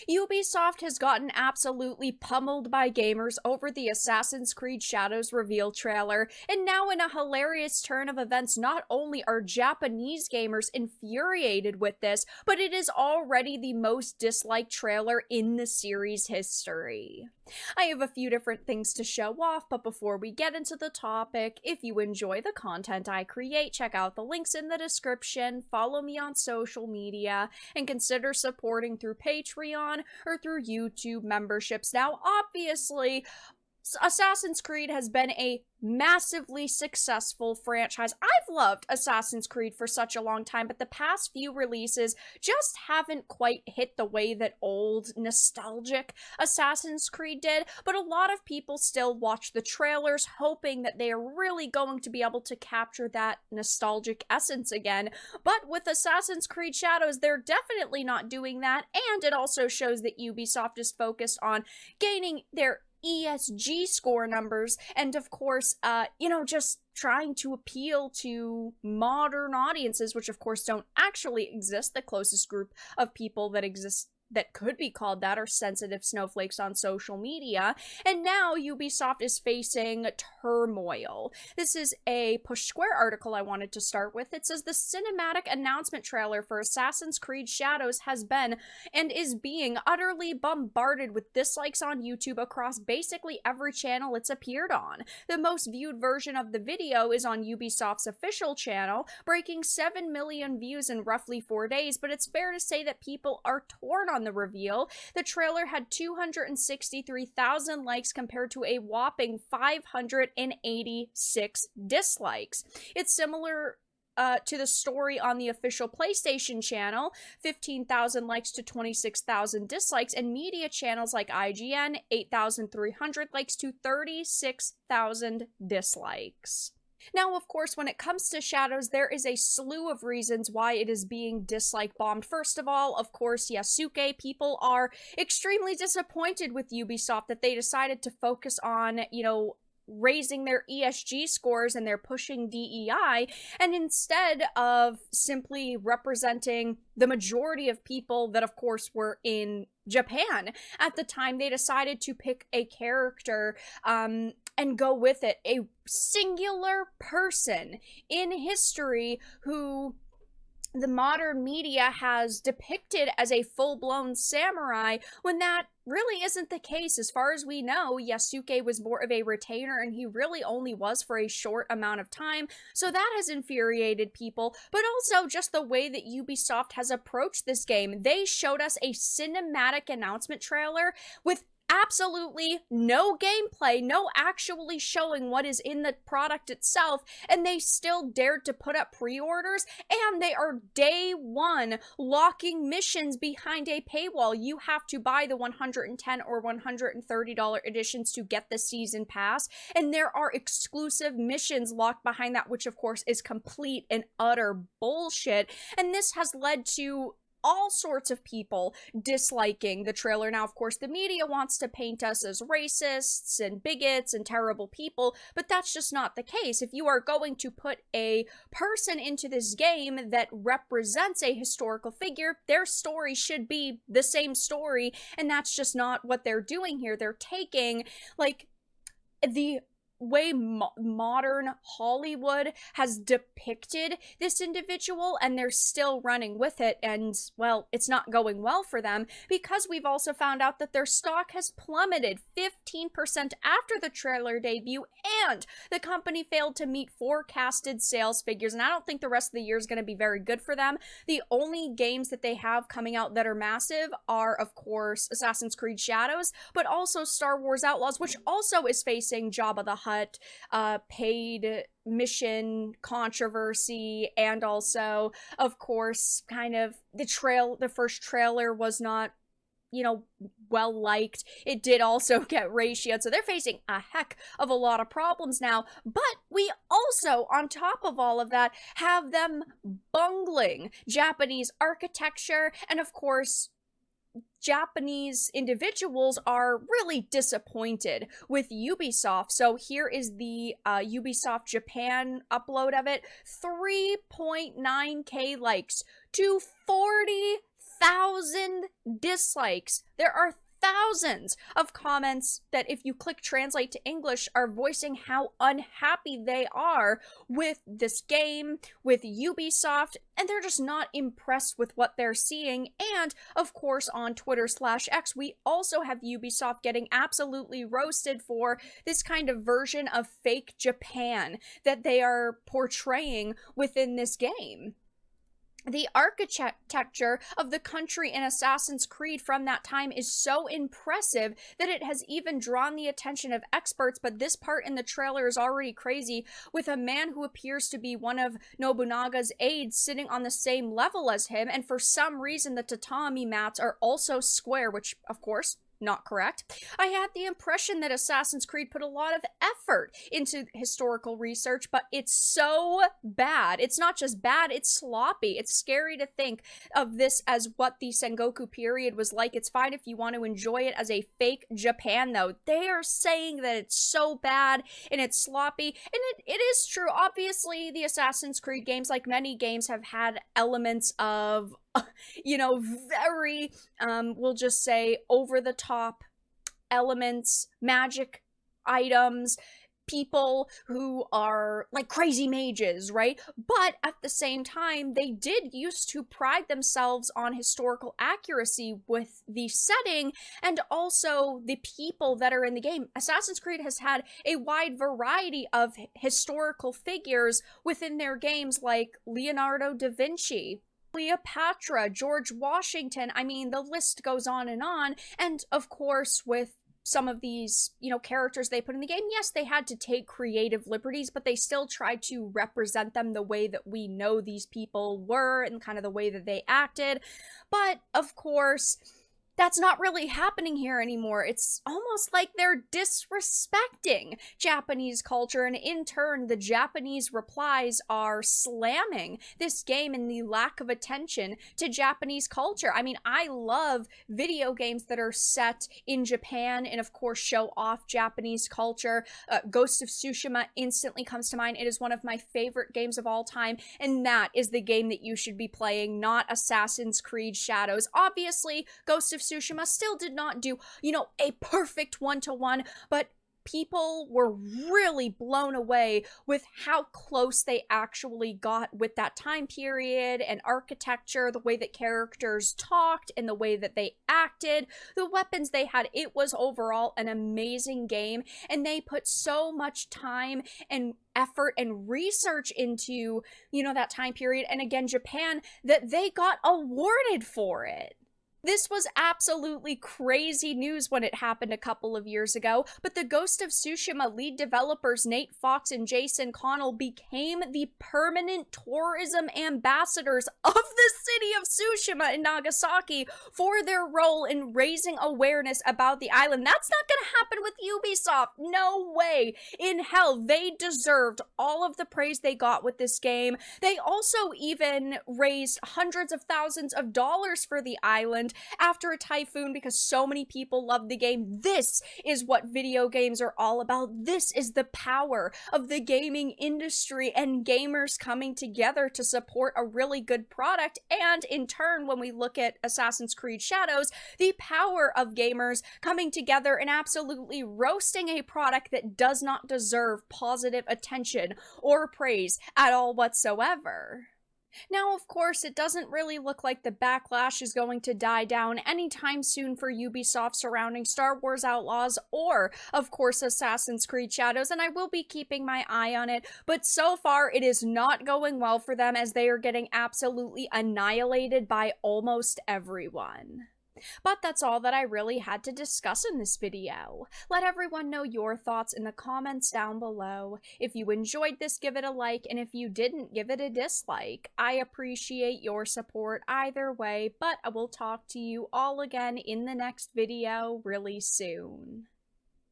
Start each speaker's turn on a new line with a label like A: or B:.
A: Ubisoft has gotten absolutely pummeled by gamers over the Assassin's Creed Shadows reveal trailer, and now in a hilarious turn of events, not only are Japanese gamers infuriated with this, but it is already the most disliked trailer in the series history. I have a few different things to show off, but before we get into the topic, if you enjoy the content I create, check out the links in the description, follow me on social media, and consider supporting through Patreon or through YouTube memberships. Now, obviously, Assassin's Creed has been a massively successful franchise. I've loved Assassin's Creed for such a long time, but the past few releases just haven't quite hit the way that old, nostalgic Assassin's Creed did, but a lot of people still watch the trailers hoping that they are really going to be able to capture that nostalgic essence again. But with Assassin's Creed Shadows, they're definitely not doing that, and it also shows that Ubisoft is focused on gaining their ESG score numbers, and of course, just trying to appeal to modern audiences, which of course don't actually exist. The closest group of people that exist that could be called that are sensitive snowflakes on social media, and now Ubisoft is facing turmoil. This is a Push Square article I wanted to start with. It says the cinematic announcement trailer for Assassin's Creed Shadows has been and is being utterly bombarded with dislikes on YouTube across basically every channel it's appeared on. The most viewed version of the video is on Ubisoft's official channel, breaking 7 million views in roughly 4 days, but it's fair to say that people are torn on the reveal. The trailer had 263,000 likes compared to a whopping 586 dislikes. It's similar to the story on the official PlayStation channel, 15,000 likes to 26,000 dislikes, and media channels like IGN, 8,300 likes to 36,000 dislikes. Now, of course, when it comes to Shadows, there is a slew of reasons why it is being dislike bombed. First of all, of course, Yasuke people are extremely disappointed with Ubisoft that they decided to focus on, raising their ESG scores and they're pushing DEI, and instead of simply representing the majority of people that, of course, were in Japan at the time, they decided to pick a character and go with it, a singular person in history who the modern media has depicted as a full-blown samurai, when that really isn't the case. As far as we know, Yasuke was more of a retainer, and he really only was for a short amount of time, so that has infuriated people. But also just the way that Ubisoft has approached this game. They showed us a cinematic announcement trailer with absolutely no gameplay, no actually showing what is in the product itself, and they still dared to put up pre-orders, and they are day one locking missions behind a paywall. You have to buy the $110 or $130 editions to get the season pass, and there are exclusive missions locked behind that, which of course is complete and utter bullshit, and this has led to all sorts of people disliking the trailer. Now, of course, the media wants to paint us as racists and bigots and terrible people, but that's just not the case. If you are going to put a person into this game that represents a historical figure, their story should be the same story, and that's just not what they're doing here. They're taking, the way modern Hollywood has depicted this individual, and they're still running with it, and, well, it's not going well for them, because we've also found out that their stock has plummeted 15% after the trailer debut, and the company failed to meet forecasted sales figures, and I don't think the rest of the year is going to be very good for them. The only games that they have coming out that are massive are, of course, Assassin's Creed Shadows, but also Star Wars Outlaws, which also is facing Jabba the Hutt paid mission controversy, and also, of course, kind of the first trailer was not, well liked. It did also get ratioed, so they're facing a heck of a lot of problems now. But we also, on top of all of that, have them bungling Japanese architecture, and of course, Japanese individuals are really disappointed with Ubisoft. So here is the Ubisoft Japan upload of it. 3.9k likes to 40 1,000 dislikes. There are thousands of comments that, if you click translate to English, are voicing how unhappy they are with this game, with Ubisoft, and they're just not impressed with what they're seeing. And of course, on Twitter/X, we also have Ubisoft getting absolutely roasted for this kind of version of fake Japan that they are portraying within this game. The architecture of the country in Assassin's Creed from that time is so impressive that it has even drawn the attention of experts, but this part in the trailer is already crazy, with a man who appears to be one of Nobunaga's aides sitting on the same level as him, and for some reason the tatami mats are also square, which, of course, not correct. I had the impression that Assassin's Creed put a lot of effort into historical research, but it's so bad. It's not just bad, it's sloppy. It's scary to think of this as what the Sengoku period was like. It's fine if you want to enjoy it as a fake Japan, though. They are saying that it's so bad and it's sloppy, and it is true. Obviously, the Assassin's Creed games, like many games, have had elements of very, we'll just say, over-the-top elements, magic items, people who are like crazy mages, right? But at the same time, they did used to pride themselves on historical accuracy with the setting and also the people that are in the game. Assassin's Creed has had a wide variety of historical figures within their games, like Leonardo da Vinci, Cleopatra, George Washington. I mean, the list goes on, and of course, with some of these, characters they put in the game, yes, they had to take creative liberties, but they still tried to represent them the way that we know these people were and kind of the way that they acted. But, of course, that's not really happening here anymore. It's almost like they're disrespecting Japanese culture, and in turn, the Japanese replies are slamming this game and the lack of attention to Japanese culture. I mean, I love video games that are set in Japan and, of course, show off Japanese culture. Ghost of Tsushima instantly comes to mind. It is one of my favorite games of all time, and that is the game that you should be playing, not Assassin's Creed Shadows. Obviously, Ghost of Tsushima still did not do, a perfect one-to-one, but people were really blown away with how close they actually got with that time period and architecture, the way that characters talked and the way that they acted, the weapons they had. It was overall an amazing game, and they put so much time and effort and research into, that time period, and again, Japan, that they got awarded for it. This was absolutely crazy news when it happened a couple of years ago, but the Ghost of Tsushima lead developers Nate Fox and Jason Connell became the permanent tourism ambassadors of the city of Tsushima in Nagasaki for their role in raising awareness about the island. That's not going to happen with Ubisoft. No way in hell. They deserved all of the praise they got with this game. They also even raised hundreds of thousands of dollars for the island after a typhoon because so many people loved the game. This is what video games are all about. This is the power of the gaming industry and gamers coming together to support a really good product. And in turn, when we look at Assassin's Creed Shadows, the power of gamers coming together and absolutely roasting a product that does not deserve positive attention or praise at all whatsoever. Now, of course, it doesn't really look like the backlash is going to die down anytime soon for Ubisoft surrounding Star Wars Outlaws or, of course, Assassin's Creed Shadows, and I will be keeping my eye on it, but so far it is not going well for them as they are getting absolutely annihilated by almost everyone. But that's all that I really had to discuss in this video. Let everyone know your thoughts in the comments down below. If you enjoyed this, give it a like, and if you didn't, give it a dislike. I appreciate your support either way, but I will talk to you all again in the next video really soon.